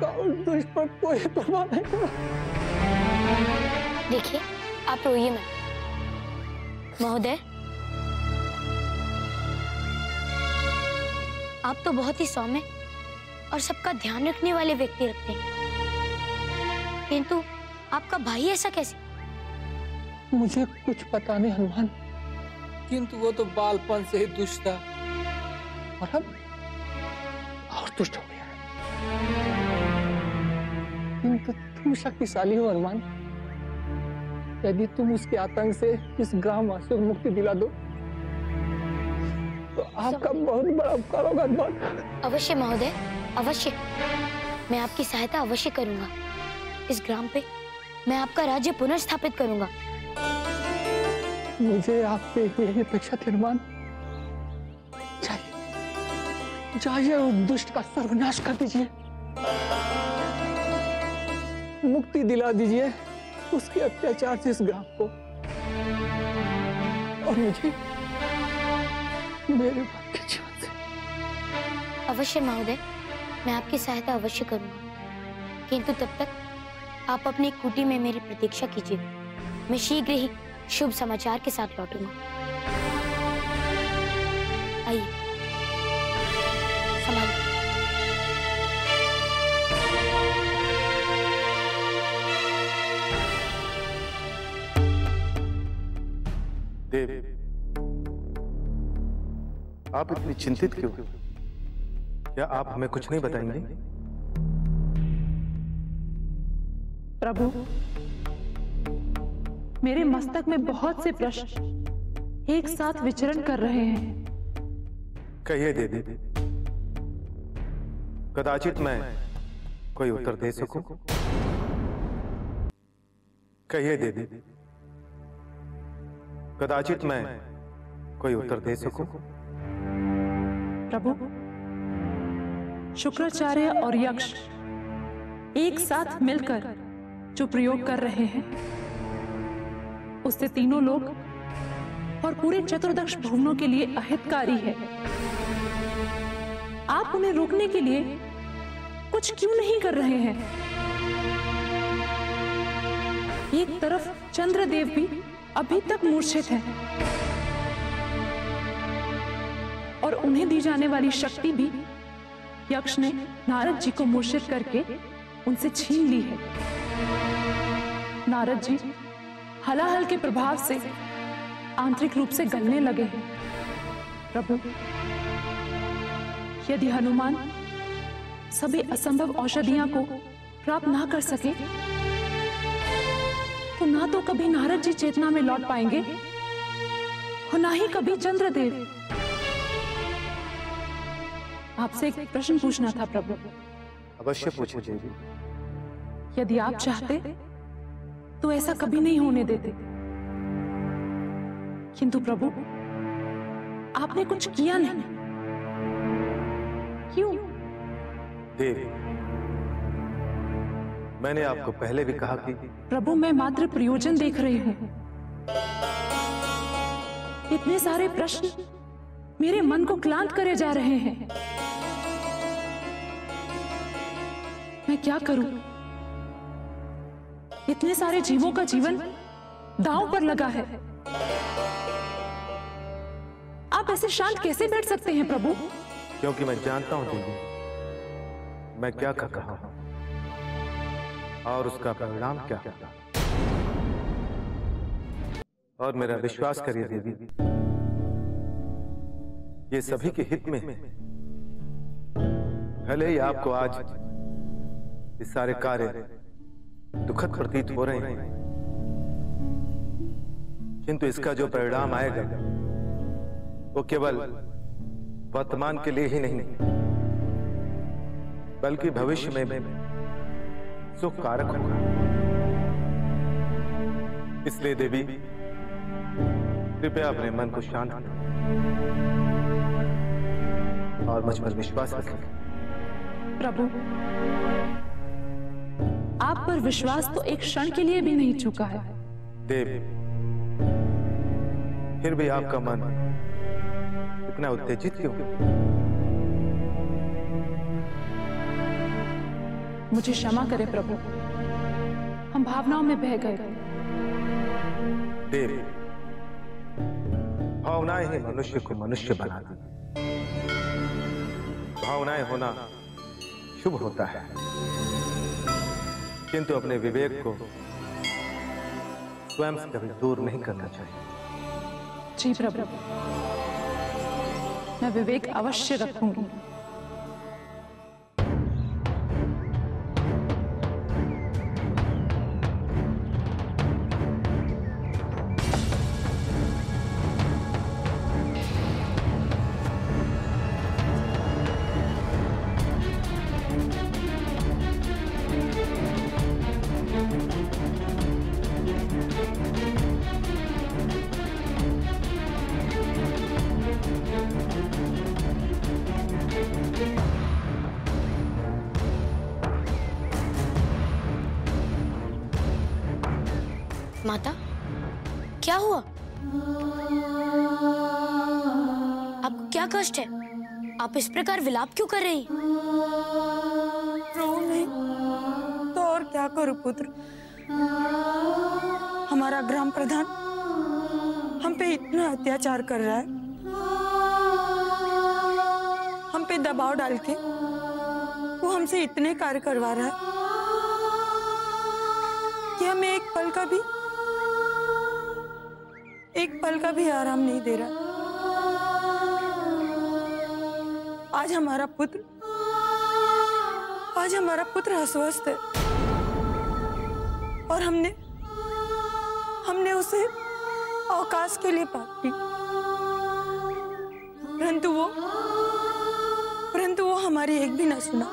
का उस दुष्ट पर कोई प्रभाव नहीं पड़ा। देखिए, आप रोइए मत। महोदय, आप तो बहुत ही सौम्य और सबका ध्यान रखने वाले व्यक्ति रखते हैं, किंतु आपका भाई ऐसा कैसे? मुझे कुछ पता नहीं हनुमान, किंतु वो तो बालपन से ही दुष्ट था और अब और दुष्ट हो गया है। किंतु तुम शक्तिशाली हो हनुमान। यदि तुम उसके आतंक से इस ग्रामवासियों को मुक्ति दिला दो तो आपका बहुत बड़ा उपकार होगा हनुमान। अवश्य महोदय, अवश्य। मैं आपकी सहायता अवश्य करूंगा। इस ग्राम पे मैं आपका राज्य पुनर्स्थापित करूंगा। मुझे आप पे यही अपेक्षा थी हनुमान। जाइए उस दुष्ट का सर्वनाश कर दीजिए, मुक्ति दिला दीजिए उसके अत्याचार से इस ग्राम को, और मुझे मेरे भाई के जीवन से। अवश्य महोदय, मैं आपकी सहायता अवश्य करूंगा, किंतु तब तक आप अपनी कुटी में मेरी प्रतीक्षा कीजिए। मैं शीघ्र ही शुभ समाचार के साथ लौटूंगा। आइए, संभालिए। देव, आप इतनी चिंतित क्यों? क्या आप हमें कुछ नहीं बताएंगे? प्रभु, मेरे मस्तक में बहुत से प्रश्न एक साथ विचरण कर रहे हैं। कहिए देवी, कदाचित मैं कोई उत्तर दे सकूं। कहिए देवी, कदाचित मैं कोई उत्तर दे सकूं। प्रभु, शुक्राचार्य और यक्ष एक साथ मिलकर जो प्रयोग कर रहे हैं उससे तीनों लोग और पूरे चतुर्दश भुवनों के लिए अहितकारी है। आप उन्हें रोकने के लिए कुछ क्यों नहीं कर रहे हैं? एक तरफ चंद्रदेव भी अभी तक मूर्छित हैं और उन्हें दी जाने वाली शक्ति भी यक्ष ने नारद जी को मूर्छित करके उनसे छीन ली है। नारद जी हलाहल के प्रभाव से आंतरिक रूप से गलने लगे हैं। प्रभु, यदि हनुमान सभी असंभव औषधियां को प्राप्त ना कर सके तो ना तो कभी नारद जी चेतना में लौट पाएंगे और ना ही कभी चंद्रदेव। आपसे एक प्रश्न पूछना था प्रभु। अवश्य पूछो देवी। यदि आप चाहते तो ऐसा कभी नहीं होने देते, किंतु प्रभु आपने कुछ किया नहीं। क्यों? देवी, मैंने आपको पहले भी कहा कि प्रभु मैं मात्र प्रयोजन देख रही हूं। इतने सारे प्रश्न मेरे मन को क्लांत करे जा रहे हैं। मैं क्या करूं? इतने सारे जीवों का जीवन दांव पर लगा है। आप ऐसे शांत कैसे बैठ सकते हैं प्रभु? क्योंकि मैं जानता हूं देवी, मैं क्या कर रहा हूं और उसका परिणाम क्या होगा। और मेरा विश्वास करिए देवी, ये सभी के हित में है। भले ही आपको आज ये सारे कार्य दुखद प्रतीत हो रहे हैं, किंतु इसका जो परिणाम आएगा वो केवल वर्तमान के लिए ही नहीं बल्कि भविष्य में भी सुख कारक होगा। इसलिए देवी कृपया अपने मन को शांत करें और मुझ पर विश्वास रखें। प्रभु, आप पर विश्वास तो एक क्षण के लिए भी नहीं चुका है। देवी, फिर भी आपका मन इतना उत्तेजित क्यों? मुझे क्षमा करें प्रभु, हम भावनाओं में बह गए। देवी, भावनाएं ही मनुष्य को मनुष्य बनाती। भावनाएं होना शुभ होता है, किंतु अपने विवेक को स्वयं से कभी दूर नहीं करना चाहिए। जी प्रभु, मैं विवेक अवश्य रखूंगी। माता, क्या हुआ? आपको क्या कष्ट है? आप इस प्रकार विलाप क्यों कर रही? रो नहीं तो और क्या करूं पुत्र। हमारा ग्राम प्रधान हम पे इतना अत्याचार कर रहा है, हम पे दबाव डाल के वो हमसे इतने कार्य करवा रहा है कि हमें एक पल का भी आराम नहीं दे रहा। आज हमारा पुत्र अस्वस्थ है और हमने उसे अवकाश के लिए पापी, परंतु वो हमारी एक भी न सुना।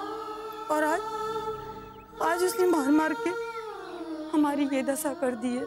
और आज उसने मार मार के हमारी ये दशा कर दी है।